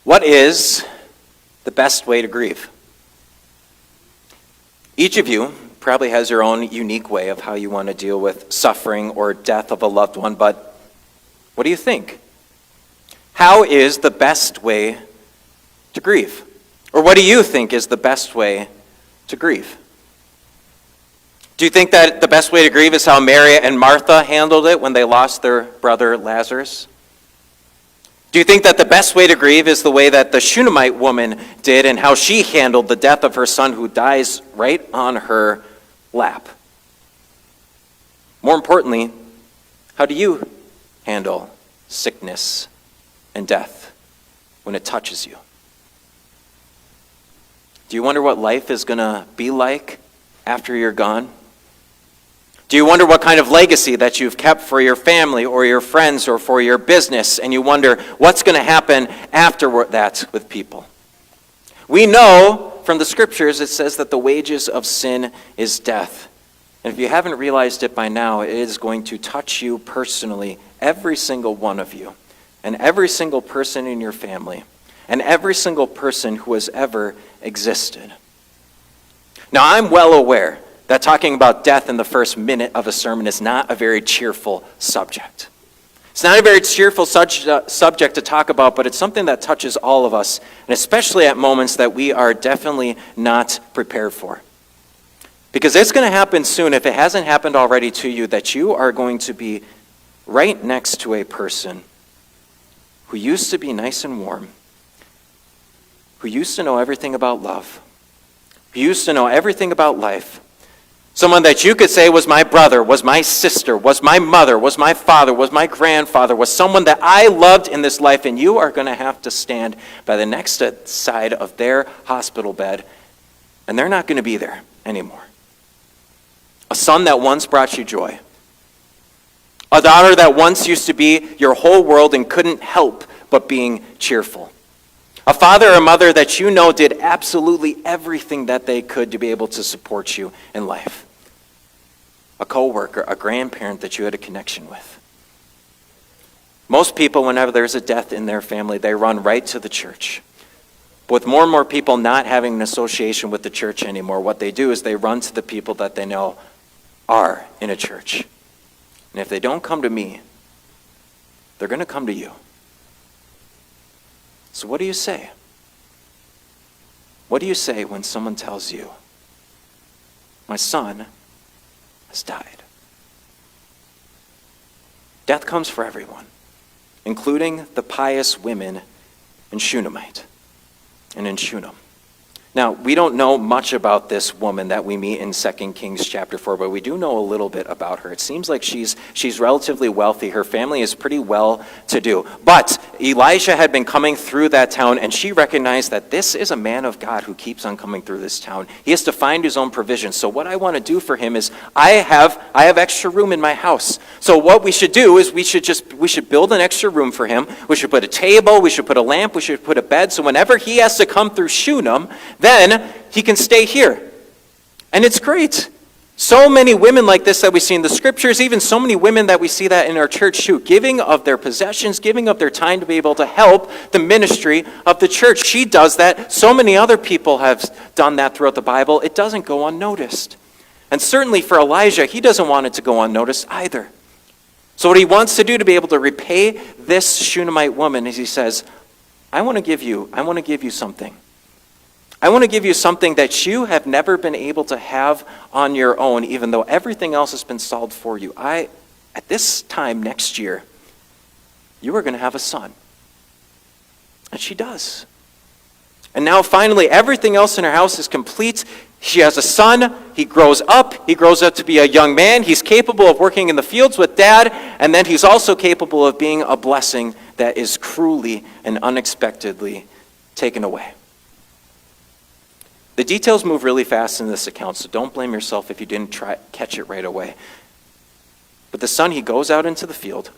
What is the best way to grieve? Each of you probably has your own unique way of how you want to deal with suffering or death of a loved one, but what do you think? How is the best way to grieve? Or what do you think is the best way to grieve? Do you think that the best way to grieve is how Mary and Martha handled it when they lost their brother Lazarus? Do you think that the best way to grieve is the way that the Shunammite woman did and how she handled the death of her son who dies right on her lap? More importantly, how do you handle sickness and death when it touches you? Do you wonder what life is going to be like after you're gone? Do you wonder what kind of legacy that you've kept for your family or your friends or for your business, and you wonder what's going to happen after that with people? We know from the scriptures it says that the wages of sin is death. And if you haven't realized it by now, it is going to touch you personally, every single one of you, and every single person in your family, and every single person who has ever existed. Now, I'm well aware that talking about death in the first minute of a sermon is not a very cheerful subject. It's not a very cheerful subject to talk about, but it's something that touches all of us, and especially at moments that we are definitely not prepared for. Because it's going to happen soon, if it hasn't happened already to you, that you are going to be right next to a person who used to be nice and warm, who used to know everything about love, who used to know everything about life. Someone that you could say was my brother, was my sister, was my mother, was my father, was my grandfather, was someone that I loved in this life, and you are going to have to stand by the next side of their hospital bed, and they're not going to be there anymore. A son that once brought you joy. A daughter that once used to be your whole world and couldn't help but being cheerful. A father or mother that you know did absolutely everything that they could to be able to support you in life. A coworker, a grandparent that you had a connection with. Most people, whenever there's a death in their family, they run right to the church. But with more and more people not having an association with the church anymore, what they do is they run to the people that they know are in a church. And if they don't come to me, they're going to come to you. So what do you say? What do you say when someone tells you, my son has died? Death comes for everyone, including the pious women in Shunammite and in Shunem. Now, we don't know much about this woman that we meet in 2 Kings chapter 4, but we do know a little bit about her. It seems like she's relatively wealthy. Her family is pretty well-to-do. But Elijah had been coming through that town, and she recognized that this is a man of God who keeps on coming through this town. He has to find his own provision. So what I want to do for him is I have extra room in my house. So what we should do is we should build an extra room for him. We should put a table, we should put a lamp, we should put a bed, so whenever he has to come through Shunem, then he can stay here. And it's great. So many women like this that we see in the scriptures, even so many women that we see that in our church too, giving of their possessions, giving of their time to be able to help the ministry of the church. She does that. So many other people have done that throughout the Bible. It doesn't go unnoticed. And certainly for Elijah, he doesn't want it to go unnoticed either. So what he wants to do to be able to repay this Shunammite woman is he says, I want to give you something. I want to give you something that you have never been able to have on your own, even though everything else has been solved for you. At this time next year, you are going to have a son. And she does. And now finally, everything else in her house is complete. She has a son. He grows up. He grows up to be a young man. He's capable of working in the fields with dad. And then he's also capable of being a blessing that is cruelly and unexpectedly taken away. The details move really fast in this account, so don't blame yourself if you didn't catch it right away. But the son, he goes out into the field.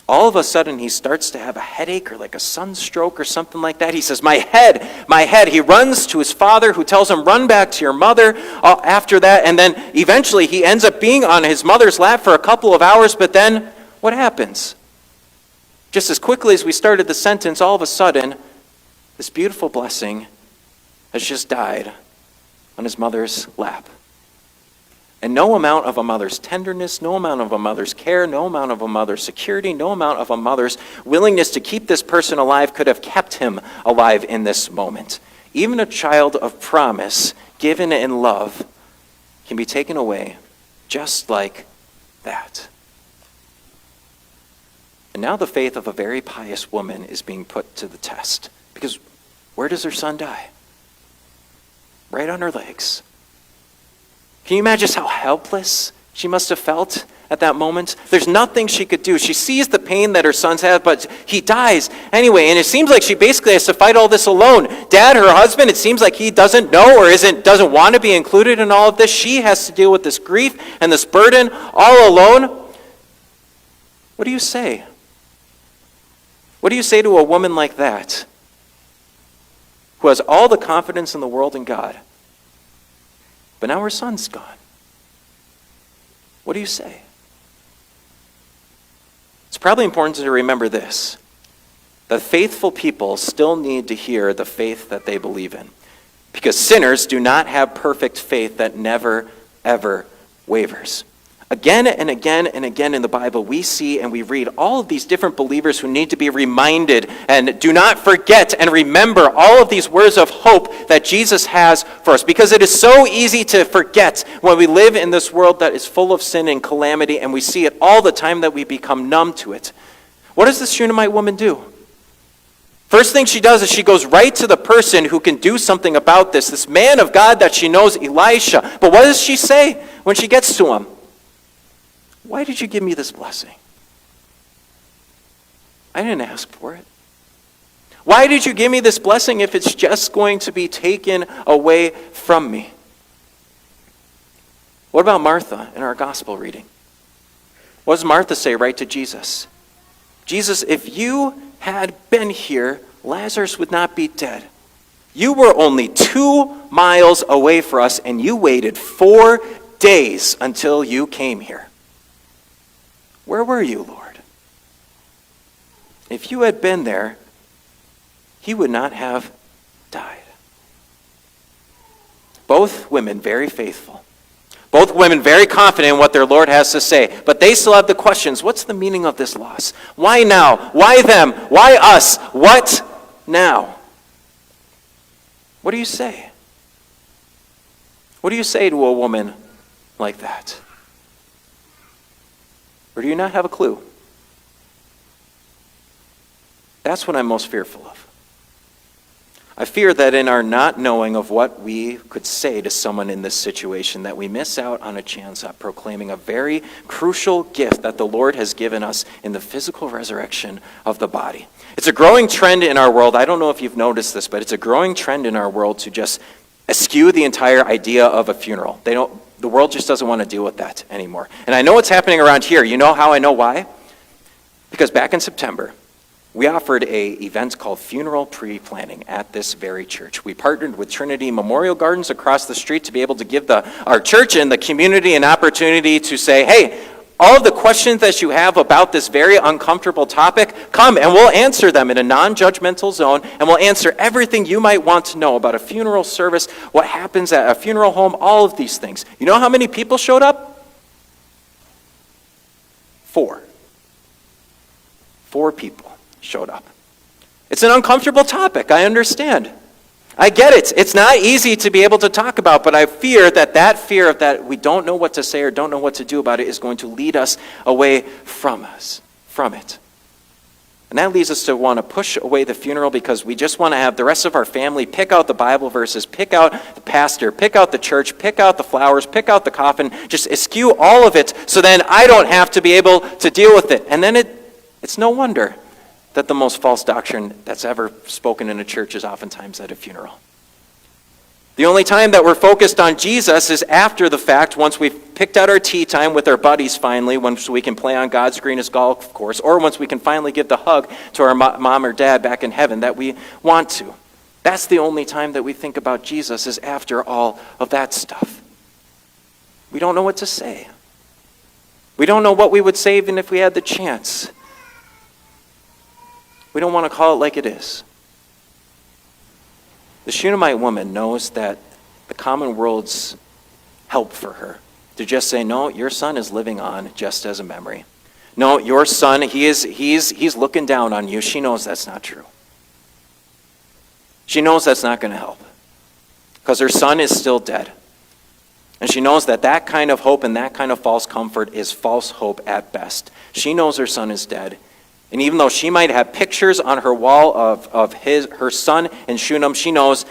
All of a sudden, he starts to have a headache or like a sunstroke or something like that. He says, my head, my head. He runs to his father, who tells him, run back to your mother after that. And then eventually he ends up being on his mother's lap for a couple of hours. But then what happens? Just as quickly as we started the sentence, all of a sudden, this beautiful blessing has just died on his mother's lap. And no amount of a mother's tenderness, no amount of a mother's care, no amount of a mother's security, no amount of a mother's willingness to keep this person alive could have kept him alive in this moment. Even a child of promise, given in love, can be taken away just like that. And now the faith of a very pious woman is being put to the test. Because where does her son die? Right on her legs. Can you imagine just how helpless she must have felt at that moment? There's nothing she could do. She sees the pain that her son's had, but he dies anyway. And it seems like she basically has to fight all this alone. Dad, her husband, it seems like he doesn't know or doesn't want to be included in all of this. She has to deal with this grief and this burden all alone. What do you say? What do you say to a woman like that, who has all the confidence in the world in God, but now her son's gone? What do you say? It's probably important to remember this, that faithful people still need to hear the faith that they believe in, because sinners do not have perfect faith that never, ever wavers. Again and again and again in the Bible, we see and we read all of these different believers who need to be reminded and do not forget and remember all of these words of hope that Jesus has for us. Because it is so easy to forget when we live in this world that is full of sin and calamity, and we see it all the time that we become numb to it. What does this Shunammite woman do? First thing she does is she goes right to the person who can do something about this man of God that she knows, Elisha. But what does she say when she gets to him? Why did you give me this blessing? I didn't ask for it. Why did you give me this blessing if it's just going to be taken away from me? What about Martha in our gospel reading? What does Martha say right to Jesus? Jesus, if you had been here, Lazarus would not be dead. You were only 2 miles away from us, and you waited 4 days until you came here. Where were you, Lord? If you had been there, he would not have died. Both women very faithful. Both women very confident in what their Lord has to say. But they still have the questions. What's the meaning of this loss? Why now? Why them? Why us? What now? What do you say? What do you say to a woman like that? Or do you not have a clue? That's what I'm most fearful of. I fear that in our not knowing of what we could say to someone in this situation, that we miss out on a chance at proclaiming a very crucial gift that the Lord has given us in the physical resurrection of the body. It's a growing trend in our world. I don't know if you've noticed this, but it's a growing trend in our world to just eschew the entire idea of a funeral. The world just doesn't want to deal with that anymore. And I know it's happening around here. You know how I know why? Because back in September, we offered an event called Funeral Pre-Planning at this very church. We partnered with Trinity Memorial Gardens across the street to be able to give our church and the community an opportunity to say, hey, all of the questions that you have about this very uncomfortable topic, come and we'll answer them in a non-judgmental zone, and we'll answer everything you might want to know about a funeral service, what happens at a funeral home, all of these things. You know how many people showed up? 4. 4 people showed up. It's an uncomfortable topic, I understand. I get it. It's not easy to be able to talk about, but I fear that fear of that we don't know what to say or don't know what to do about it is going to lead us away from it. And that leads us to want to push away the funeral because we just want to have the rest of our family pick out the Bible verses, pick out the pastor, pick out the church, pick out the flowers, pick out the coffin, just eschew all of it so then I don't have to be able to deal with it. And then it's no wonder that the most false doctrine that's ever spoken in a church is oftentimes at a funeral. The only time that we're focused on Jesus is after the fact, once we've picked out our tea time with our buddies finally, once we can play on God's greenest golf course, or once we can finally give the hug to our mom or dad back in heaven that we want to. That's the only time that we think about Jesus is after all of that stuff. We don't know what to say. We don't know what we would say even if we had the chance. We don't want to call it like it is. The Shunammite woman knows that the common world's help for her to just say, no, your son is living on just as a memory. No, your son, he's looking down on you. She knows that's not true. She knows that's not going to help because her son is still dead. And she knows that that kind of hope and that kind of false comfort is false hope at best. She knows her son is dead. And even though she might have pictures on her wall of her son and Shunem, she knows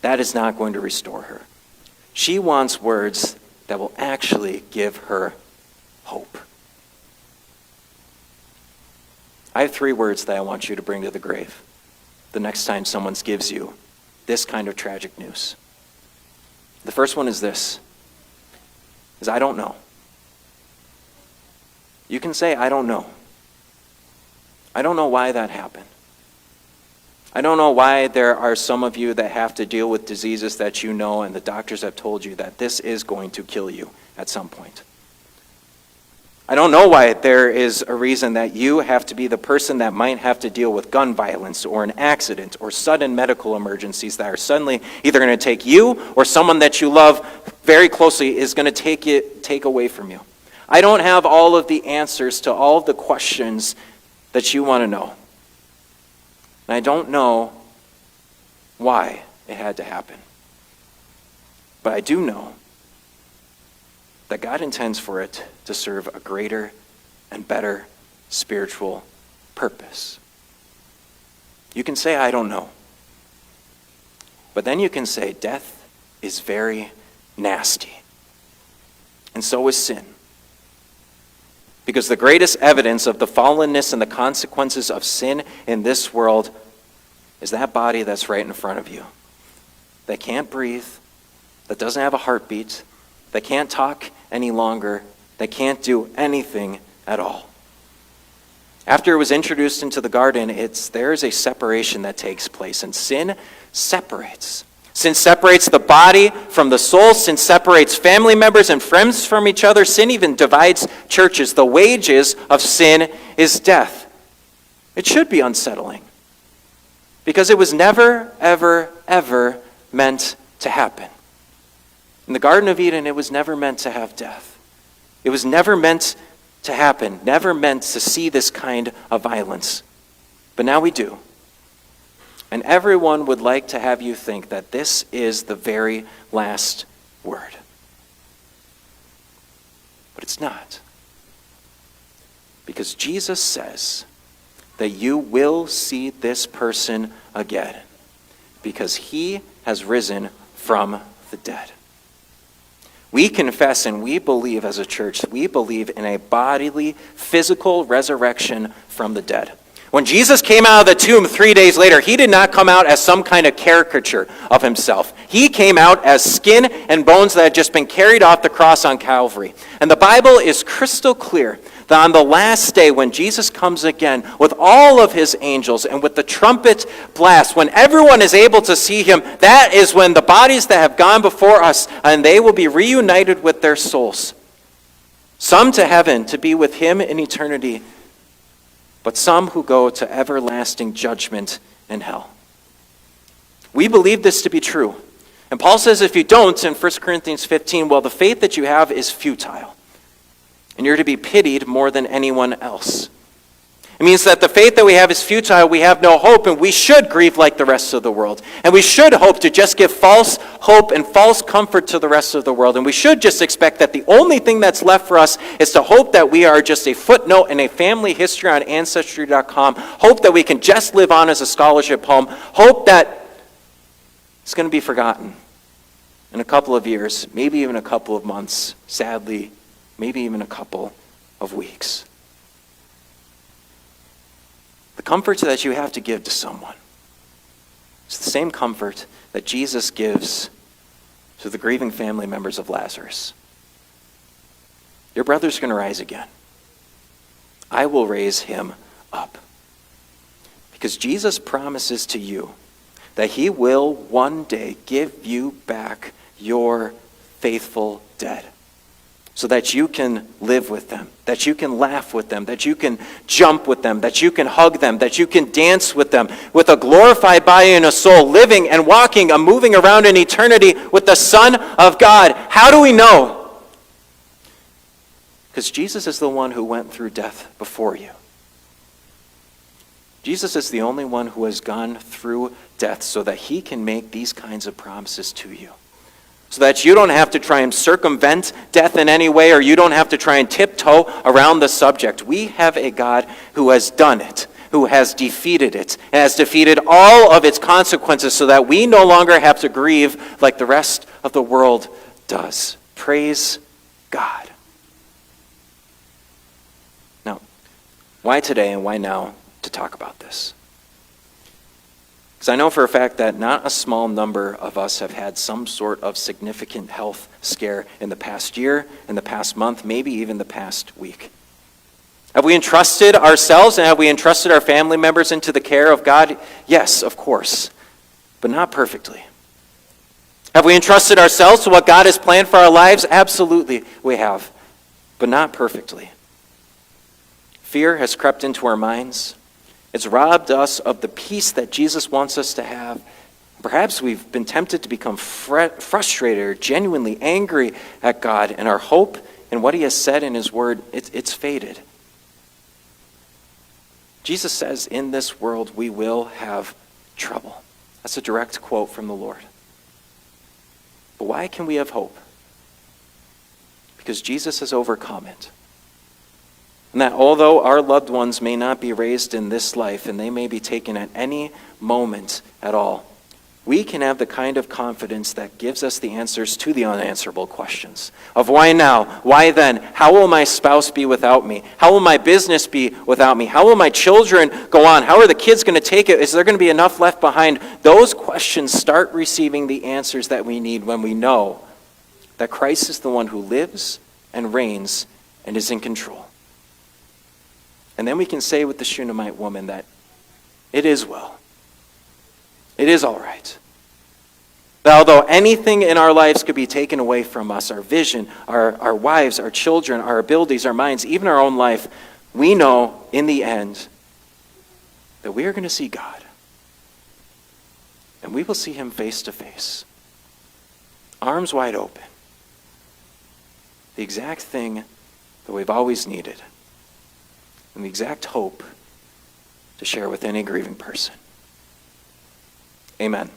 that is not going to restore her. She wants words that will actually give her hope. I have 3 words that I want you to bring to the grave the next time someone gives you this kind of tragic news. The first one is this, is I don't know. You can say, I don't know. I don't know why that happened. I don't know why there are some of you that have to deal with diseases that you know and the doctors have told you that this is going to kill you at some point. I don't know why there is a reason that you have to be the person that might have to deal with gun violence or an accident or sudden medical emergencies that are suddenly either going to take you or someone that you love very closely is going to take away from you. I don't have all of the answers to all of the questions that you want to know. And I don't know why it had to happen. But I do know that God intends for it to serve a greater and better spiritual purpose. You can say, I don't know. But then you can say, death is very nasty. And so is sin. Because the greatest evidence of the fallenness and the consequences of sin in this world is that body that's right in front of you. That can't breathe, that doesn't have a heartbeat, that can't talk any longer, that can't do anything at all. After it was introduced into the garden, there's a separation that takes place, and sin separates. Sin separates the body from the soul. Sin separates family members and friends from each other. Sin even divides churches. The wages of sin is death. It should be unsettling because it was never, ever, ever meant to happen. In the Garden of Eden, it was never meant to have death. It was never meant to happen, never meant to see this kind of violence. But now we do. And everyone would like to have you think that this is the very last word. But it's not. Because Jesus says that you will see this person again because he has risen from the dead. We confess and we believe as a church, we believe in a bodily, physical resurrection from the dead. When Jesus came out of the tomb 3 days later, he did not come out as some kind of caricature of himself. He came out as skin and bones that had just been carried off the cross on Calvary. And the Bible is crystal clear that on the last day when Jesus comes again with all of his angels and with the trumpet blast, when everyone is able to see him, that is when the bodies that have gone before us, and they will be reunited with their souls. Some to heaven to be with him in eternity, but some who go to everlasting judgment in hell. We believe this to be true. And Paul says if you don't, in 1 Corinthians 15, well, the faith that you have is futile. And you're to be pitied more than anyone else. It means that the faith that we have is futile, we have no hope, and we should grieve like the rest of the world. And we should hope to just give false hope and false comfort to the rest of the world. And we should just expect that the only thing that's left for us is to hope that we are just a footnote in a family history on Ancestry.com. Hope that we can just live on as a scholarship home. Hope that it's going to be forgotten in a couple of years, maybe even a couple of months, sadly, maybe even a couple of weeks. The comfort that you have to give to someone is the same comfort that Jesus gives to the grieving family members of Lazarus. Your brother's going to rise again. I will raise him up. Because Jesus promises to you that he will one day give you back your faithful dead. so that you can live with them, that you can laugh with them, that you can jump with them, that you can hug them, that you can dance with them, with a glorified body and a soul, living and walking and moving around in eternity with the Son of God. How do we know? Because Jesus is the one who went through death before you. Jesus is the only one who has gone through death so that he can make these kinds of promises to you. So that you don't have to try and circumvent death in any way, or you don't have to try and tiptoe around the subject. We have a God who has done it, who has defeated it, and has defeated all of its consequences so that we no longer have to grieve like the rest of the world does. Praise God. Now, why today and why now to talk about this? Because I know for a fact that not a small number of us have had some sort of significant health scare in the past year, in the past month, maybe even the past week. Have we entrusted ourselves and have we entrusted our family members into the care of God? Yes, of course, but not perfectly. Have we entrusted ourselves to what God has planned for our lives? Absolutely, we have, but not perfectly. Fear has crept into our minds. It's robbed us of the peace that Jesus wants us to have. Perhaps we've been tempted to become frustrated or genuinely angry at God, and our hope in what he has said in his word, it's faded. Jesus says, in this world we will have trouble. That's a direct quote from the Lord. But why can we have hope? Because Jesus has overcome it. And that although our loved ones may not be raised in this life and they may be taken at any moment at all, we can have the kind of confidence that gives us the answers to the unanswerable questions of why now, why then, how will my spouse be without me, how will my business be without me, how will my children go on, how are the kids going to take it, is there going to be enough left behind? Those questions start receiving the answers that we need when we know that Christ is the one who lives and reigns and is in control. And then we can say with the Shunammite woman that it is well. It is all right. That although anything in our lives could be taken away from us, our vision, our wives, our children, our abilities, our minds, even our own life, we know in the end that we are going to see God. And we will see him face to face. Arms wide open. The exact thing that we've always needed. And the exact hope to share with any grieving person. Amen.